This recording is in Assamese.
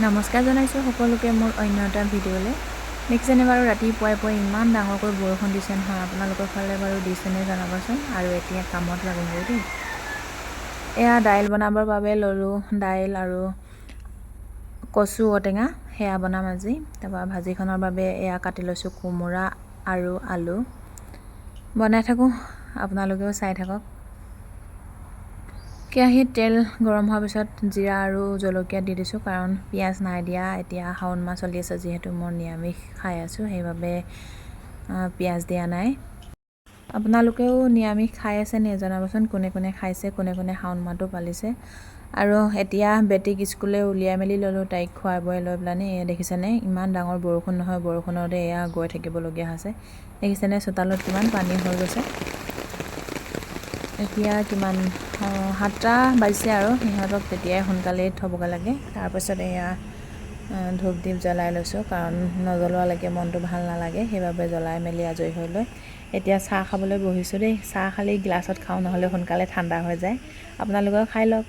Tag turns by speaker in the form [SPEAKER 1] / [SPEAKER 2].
[SPEAKER 1] নমস্কাৰ জনাইছোঁ সকলোকে মোৰ অন্য এটা ভিডিঅ'লৈ। দেখিছেনে বাৰু ৰাতিপুৱাই পুৱাই ইমান ডাঙৰকৈ বৰষুণ দিছে নহয়, আপোনালোকৰ ফালে বাৰু দিছেনে জনাবচোন। আৰু এতিয়া কামত লাগোগৈ দেই। এয়া দাইল বনাবৰ বাবে ল'লোঁ, দাইল আৰু কচু ঔটেঙা সেয়া বনাম আজি। তাৰপৰা ভাজিখনৰ বাবে এয়া কাটি লৈছোঁ কোমোৰা আৰু আলু। বনাই থাকোঁ, আপোনালোকেও চাই থাকক। কেৰাহীত তেল গৰম হোৱাৰ পিছত জিৰা আৰু জলকীয়া দি দিছোঁ, কাৰণ পিঁয়াজ নাই দিয়া। এতিয়া শাওণ মাহ চলি আছে, যিহেতু মই নিৰামিষ খাই আছোঁ, সেইবাবে পিঁয়াজ দিয়া নাই। আপোনালোকেও নিৰামিষ খাই আছে নে জনাবচোন, কোনে কোনে খাইছে, কোনে কোনে শাওণ মাহটো পালিছে। আৰু এতিয়া বেটীক স্কুললৈ উলিয়াই মেলি ল'লোঁ, তাইক খুৱাই বোৱাই লৈ পেলানি। এয়া দেখিছেনে ইমান ডাঙৰ বৰষুণ নহয়, বৰষুণতে এয়া গৈ থাকিবলগীয়া হৈছে। দেখিছেনে চোতালত কিমান পানী হৈ গৈছে। এতিয়া কিমান 7টা বাজিছে আৰু সিহঁতক তেতিয়াই সোনকালেই থ'বগৈ লাগে। তাৰপিছত এয়া ধূপ দীপ জ্বলাই লৈছোঁ, কাৰণ নজ্বলোৱালৈকে মনটো ভাল নালাগে, সেইবাবে জ্বলাই মেলি আজৰি হৈ লৈ এতিয়া চাহ খাবলৈ বহিছোঁ দেই। চাহ খালি গিলাছত খাওঁ, নহ'লে সোনকালে ঠাণ্ডা হৈ যায়। আপোনালোকেও খাই লওক।